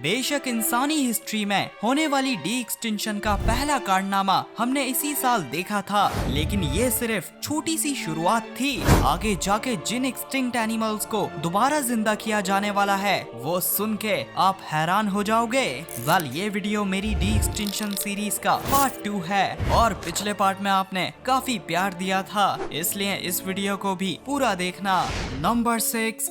बेशक इंसानी हिस्ट्री में होने वाली डी एक्सटिंक्शन का पहला कारनामा हमने इसी साल देखा था, लेकिन ये सिर्फ छोटी सी शुरुआत थी। आगे जाके जिन एक्सटिंक्ट एनिमल्स को दोबारा जिंदा किया जाने वाला है वो सुन के आप हैरान हो जाओगे। ये वीडियो मेरी डी एक्सटिंक्शन सीरीज का पार्ट 2 है और पिछले पार्ट में आपने काफी प्यार दिया था, इसलिए इस वीडियो को भी पूरा देखना। नंबर 6,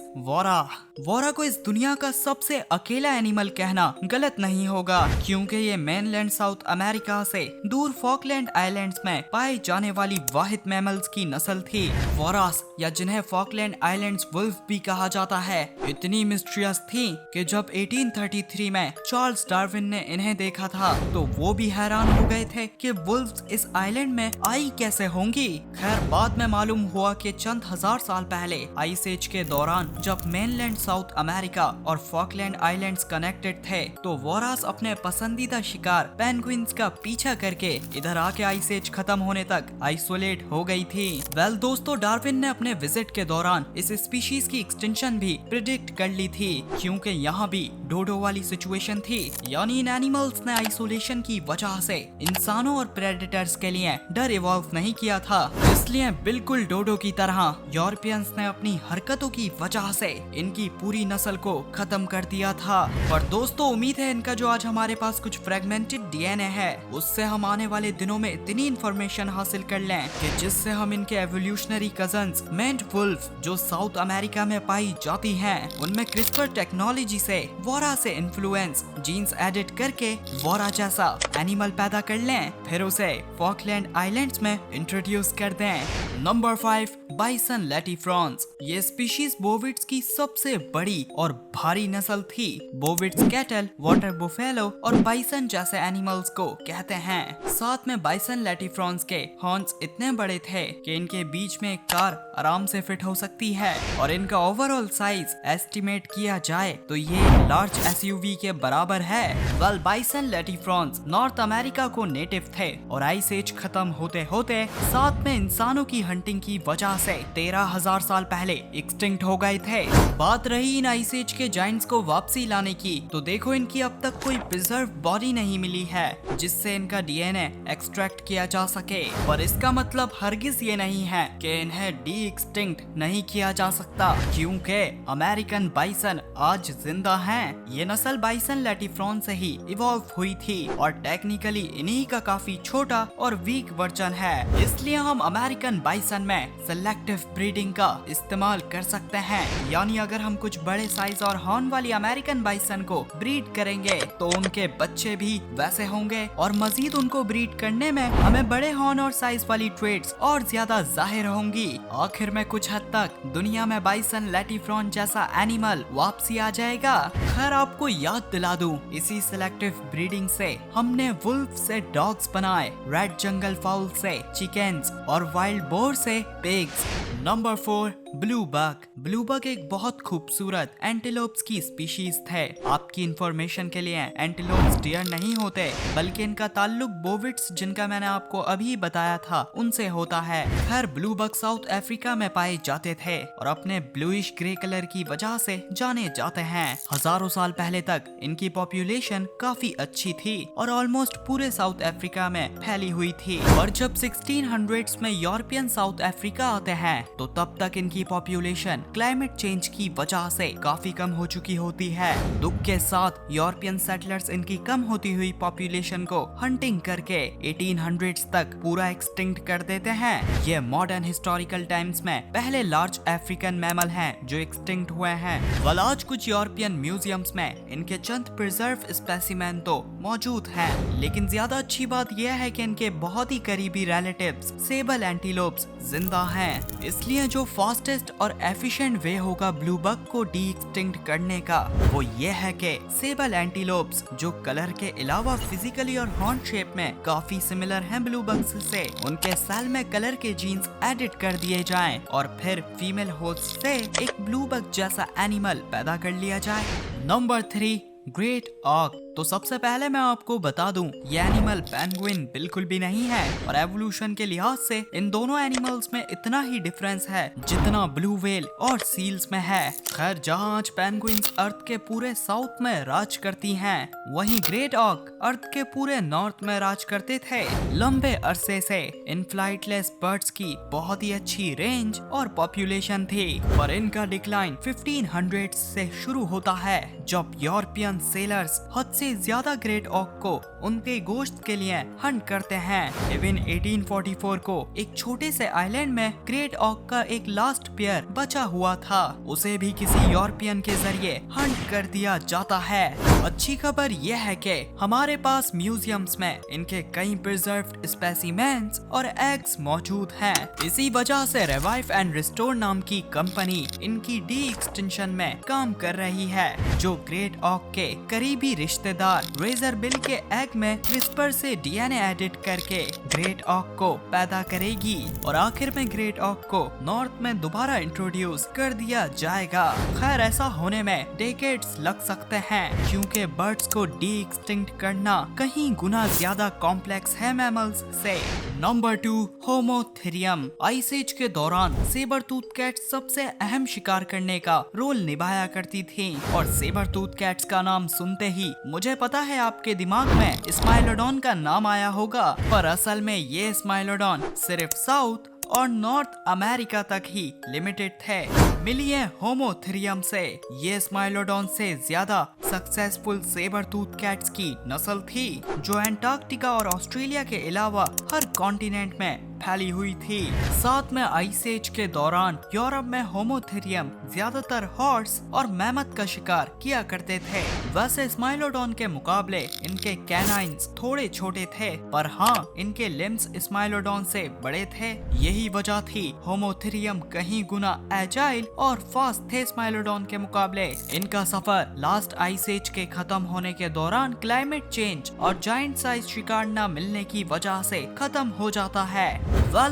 वोरा को इस दुनिया का सबसे अकेला एनिमल कहना गलत नहीं होगा, क्योंकि ये मेनलैंड साउथ अमेरिका से दूर फॉकलैंड आइलैंड्स में पाए जाने वाली वाहिद मैमल्स की नस्ल थी। वोरास या जिन्हें फॉकलैंड आइलैंड्स वुल्फ भी कहा जाता है, इतनी मिस्टीरियस थी कि जब 1833 में चार्ल्स डार्विन ने इन्हें देखा था तो वो भी हैरान हो गए थे कि वुल्फ्स इस आइलैंड में आई कैसे होंगी। खैर बाद में मालूम हुआ कि चंद हजार साल पहले आइस एज के दौरान जब मेनलैंड साउथ अमेरिका और फॉकलैंड आइलैंड्स कनेक्टेड थे तो वोरास अपने पसंदीदा शिकार पेंगुइन्स का पीछा करके इधर आके आइस एज खत्म होने तक आइसोलेट हो गई थी। दोस्तों, डार्विन ने अपने विजिट के दौरान इस स्पीशीज की एक्सटेंशन भी प्रिडिक्ट कर ली थी, क्योंकि यहाँ भी डोडो वाली सिचुएशन थी, यानी इन एनिमल्स ने आइसोलेशन की वजह से इंसानों और प्रेडेटर्स के लिए डर इवॉल्व नहीं किया था, इसलिए बिल्कुल डोडो की तरह यूरोपियंस ने अपनी हरकतों की वजह से इनकी पूरी नस्ल को खत्म कर दिया था। पर दोस्तों, उम्मीद है इनका जो आज हमारे पास कुछ फ्रेगमेंटेड डीएनए है उससे हम आने वाले दिनों में इतनी इंफॉर्मेशन हासिल कर लें कि जिससे हम इनके एवोल्यूशनरी कजन्स मेंट वुल्फ जो साउथ अमेरिका में पाई जाती हैं, उनमें क्रिस्पर टेक्नोलॉजी से वोरा से इन्फ्लुएंस जीन्स एडिट करके वोरा जैसा एनिमल पैदा कर लें, फिर उसे फॉकलैंड आइलैंड्स में इंट्रोड्यूस कर दें। Number 5, bison latifrons. ये स्पीशीज बोविड्स की सबसे बड़ी और भारी नस्ल थी। बोविड्स कैटल, वाटर बुफेलो और बाइसन जैसे एनिमल्स को कहते हैं। साथ में बाइसन लैटिफ्रॉन्स के हॉर्न्स इतने बड़े थे कि इनके बीच में एक कार आराम से फिट हो सकती है, और इनका ओवरऑल साइज एस्टिमेट किया जाए तो ये लार्ज एसयूवी के बराबर है। बाइसन लैटिफ्रॉन्स नॉर्थ अमेरिका को नेटिव थे और आइस एज खत्म होते होते साथ में इंसानों की हंटिंग की वजह से 13,000 साल पहले एक्सटिंक्ट हो गए थे। बात रही इन आइस एज के जायंट्स को वापसी लाने की, तो देखो इनकी अब तक कोई प्रिजर्व बॉडी नहीं मिली है जिससे इनका डीएनए एक्सट्रैक्ट किया जा सके, पर इसका मतलब हरगिज ये नहीं है कि इन्हें डी एक्सटिंक्ट नहीं किया जा सकता, क्योंकि अमेरिकन बाइसन आज जिंदा हैं। ये नस्ल बाइसन लैटिफ्रॉन से ही इवॉल्व हुई थी और टेक्निकली इन्हीं का काफी छोटा और वीक वर्जन है, इसलिए हम अमेरिकन बाइसन में सेलेक्टिव ब्रीडिंग का इस्तेमाल कर सकते हैं। यानी अगर हम कुछ बड़े साइज और हॉर्न वाली अमेरिकन बाइसन को ब्रीड करेंगे तो उनके बच्चे भी वैसे होंगे, और मजीद उनको ब्रीड करने में हमें बड़े हॉर्न और साइज वाली ट्रेड्स और ज्यादा जाहिर होंगी। आखिर में कुछ हद तक दुनिया में बाइसन लैटिफ्रॉन जैसा एनिमल वापसी आ जाएगा। खैर आपको याद दिला दूं, इसी सेलेक्टिव ब्रीडिंग से हमने वुल्फ से डॉग्स बनाए, रेड जंगल फाउल से चिकन्स और वाइल्ड बोर से पिग्स। नंबर 4, ब्लूबग एक बहुत खूबसूरत एंटीलोप्स की स्पीशीज थे। आपकी इंफॉर्मेशन के लिए एंटीलोप्स डियर नहीं होते, बल्कि इनका ताल्लुक बोविड्स जिनका मैंने आपको अभी बताया था उनसे होता है। खैर ब्लूबग साउथ अफ्रीका में पाए जाते थे और अपने ब्लूइश ग्रे कलर की वजह से जाने जाते हैं। हजारों साल पहले तक इनकी पॉपुलेशन काफी अच्छी थी और ऑलमोस्ट पूरे साउथ अफ्रीका में फैली हुई थी, और जब 1600s में यूरोपियन साउथ अफ्रीका आते हैं तो तब तक इनकी पॉपुलेशन क्लाइमेट चेंज की वजह से काफी कम हो चुकी होती है। दुख के साथ यूरोपियन सेटलर्स इनकी कम होती हुई पॉपुलेशन को हंटिंग करके 1800s तक पूरा एक्सटिंक्ट कर देते हैं। ये मॉडर्न हिस्टोरिकल टाइम्स में पहले लार्ज अफ्रीकन मैमल हैं जो एक्सटिंक्ट हुए हैं। आज कुछ यूरोपियन म्यूजियम्स में इनके चंद प्रिजर्व स्पेसिमेन तो मौजूद हैं, लेकिन ज्यादा अच्छी बात यह है कि इनके बहुत ही करीबी रिलेटिव्स सेबल एंटीलोप्स जिंदा हैं। इसलिए जो फास्टेस्ट और एफिशिएंट वे होगा ब्लूबग को डी एक्सटिंक्ट करने का वो ये है कि सेबल एंटीलोप्स जो कलर के अलावा फिजिकली और हॉर्न शेप में काफी सिमिलर हैं ब्लूबग्स से, उनके सेल में कलर के जीन्स एडिट कर दिए जाएं और फिर फीमेल होस्ट से एक ब्लूबग जैसा एनिमल पैदा कर लिया जाए। नंबर 3, ग्रेट ऑक। तो सबसे पहले मैं आपको बता दूं, ये एनिमल पेंगुइन बिल्कुल भी नहीं है और एवोल्यूशन के लिहाज से इन दोनों एनिमल्स में इतना ही डिफरेंस है जितना ब्लू व्हेल और सील्स में है। खैर, जहां आज पेंगुइन्स अर्थ के पूरे साउथ में राज करती हैं, वहीं ग्रेट ऑक अर्थ के पूरे नॉर्थ में राज करते थे। लंबे अरसे से इन फ्लाइटलेस बर्ड्स की बहुत ही अच्छी रेंज और पॉपुलेशन थी, पर इनका डिक्लाइन 1500 से शुरू होता है, जब यूरोपियन सेलर्स हद से ज्यादा ग्रेट ऑक को उनके गोश्त के लिए हंट करते हैं। इवन 1844 को एक छोटे से आइलैंड में ग्रेट ऑक का एक लास्ट पेयर बचा हुआ था, उसे भी किसी यूरोपियन के जरिए हंट कर दिया जाता है। अच्छी खबर यह है कि हमारे पास म्यूजियम्स में इनके कई प्रिजर्व्ड स्पेसिमेंस और एग्स मौजूद हैं। इसी वजह से रिवाइव एंड रिस्टोर नाम की कंपनी इनकी डी एक्सटेंशन में काम कर रही है, जो ग्रेट ऑक के करीबी रिश्तेदार रेजर बिल के एग में क्रिस्पर से डीएनए एडिट करके ग्रेट ऑक को पैदा करेगी और आखिर में ग्रेट ऑक को नॉर्थ में दोबारा इंट्रोड्यूस कर दिया जाएगा। खैर, ऐसा होने में डेकेड्स लग सकते हैं, क्योंकि बर्ड्स को डी एक्सटिंक्ट करना कहीं गुना ज्यादा कॉम्प्लेक्स है मैमल्स से। नंबर 2, होमोथेरियम। आइस एज के दौरान सेबर टूथ कैट सबसे अहम शिकार करने का रोल निभाया करती थी और सेबर टूथ कैट्स का नाम सुनते ही मुझे पता है आपके दिमाग में स्माइलोडॉन का नाम आया होगा, पर असल में ये स्माइलोडॉन सिर्फ साउथ और नॉर्थ अमेरिका तक ही लिमिटेड थे। मिलिए होमोथेरियम से ये स्माइलोडॉन से ज्यादा सक्सेसफुल सेबर टूथ कैट्स की नस्ल थी, जो एंटार्क्टिका और ऑस्ट्रेलिया के अलावा हर कॉन्टिनेंट में फैली हुई थी। साथ में आइस एज के दौरान यूरोप में होमोथेरियम ज्यादातर हॉर्स और मैमथ का शिकार किया करते थे। वैसे स्माइलोडॉन के मुकाबले इनके कैनाइन्स थोड़े छोटे थे, पर हाँ, इनके लिम्स स्माइलोडॉन से बड़े थे। यही वजह थी होमोथेरियम कहीं गुना एजाइल और फास्ट थे स्माइलोडॉन के मुकाबले। इनका सफर लास्ट आइस एज के खत्म होने के दौरान क्लाइमेट चेंज और जायंट साइज शिकार न मिलने की वजह से खत्म हो जाता है।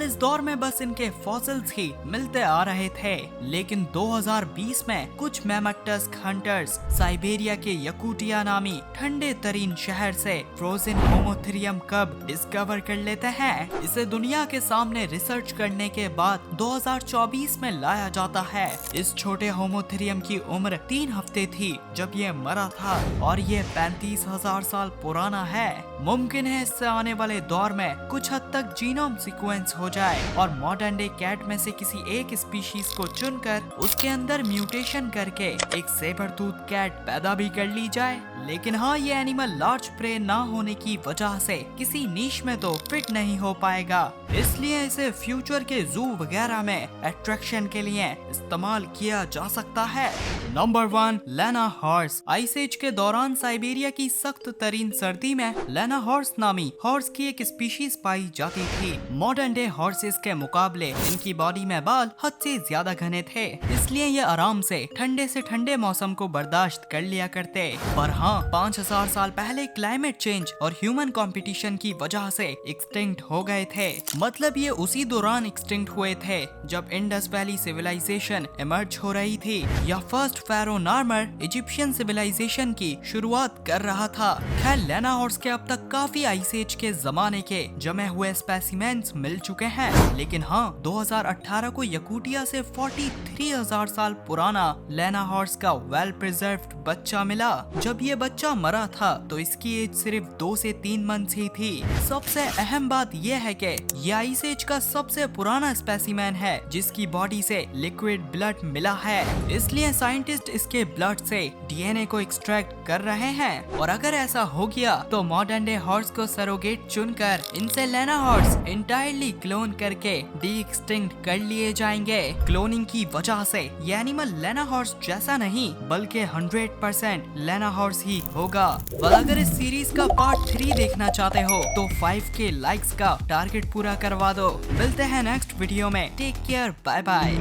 इस दौर में बस इनके फॉसिल्स ही मिलते आ रहे थे, लेकिन 2020 में कुछ मैमथ हंटर्स साइबेरिया के यकूटिया नामी ठंडे तरीन शहर से फ्रोजन होमोथेरियम कब डिस्कवर कर लेते हैं। इसे दुनिया के सामने रिसर्च करने के बाद 2024 में लाया जाता है। इस छोटे होमोथेरियम की उम्र 3 हफ्ते थी जब ये मरा था और ये 35,000 साल पुराना है। मुमकिन है इससे आने वाले दौर में कुछ हद तक जीनोम सीक्वेंस हो जाए और मॉडर्न डे कैट में से किसी एक स्पीशीज को चुनकर उसके अंदर म्यूटेशन करके एक सेबर टूथ कैट पैदा भी कर ली जाए। लेकिन हाँ, ये एनिमल लार्ज प्रे ना होने की वजह से किसी नीश में तो फिट नहीं हो पाएगा, इसलिए इसे फ्यूचर के जू वगैरह में अट्रैक्शन के लिए इस्तेमाल किया जा सकता है। नंबर 1, लेना हॉर्स। आइस एज के दौरान साइबेरिया की सख्त तरीन सर्दी में लेना हॉर्स नामी हॉर्स की एक स्पीशीज पाई जाती थी। मॉडर्न डे हॉर्सेस के मुकाबले इनकी बॉडी में बाल हद से ज्यादा घने थे, इसलिए ये आराम से ठंडे मौसम को बर्दाश्त कर लिया करते। पर हाँ, 5000 साल पहले क्लाइमेट चेंज और ह्यूमन कंपटीशन की वजह से एक्सटिंक्ट हो गए थे। मतलब ये उसी दौरान एक्सटिंक्ट हुए थे जब इंडस वैली सिविलाइजेशन इमर्ज हो रही थी या फर्स्ट फेरो नार्मर इजिप्शियन सिविलाइजेशन की शुरुआत कर रहा था। खैर, लेना हॉर्स के अब तक काफी आइस एज के जमाने के जमे हुए स्पेसिमेंस मिल चुके हैं, लेकिन हाँ, 2018 को यकूटिया से 43,000 साल पुराना लेना हॉर्स का वेल प्रिजर्व्ड बच्चा मिला। जब ये बच्चा मरा था तो इसकी एज सिर्फ 2 से 3 मंथ्स ही थी। सबसे अहम बात यह है कि ये आइस एज का सबसे पुराना स्पेसिमेन है जिसकी बॉडी से लिक्विड ब्लड मिला है, इसलिए साइंटिस्ट इसके ब्लड से डीएनए को एक्सट्रैक्ट कर रहे हैं। और अगर ऐसा हो गया तो मॉडर्न डे हॉर्स को सरोगेट चुनकर इनसे लेना हॉर्स इंटायरली क्लोन करके डी एक्सटिंक्ट कर लिए जाएंगे। क्लोनिंग की वजह से ये एनिमल लेना हॉर्स जैसा नहीं बल्कि 100% लेना हॉर्स ही होगा। और अगर इस सीरीज का पार्ट 3 देखना चाहते हो तो 5K लाइक्स का टारगेट पूरा करवा दो। मिलते हैं नेक्स्ट वीडियो में। Take care, bye bye.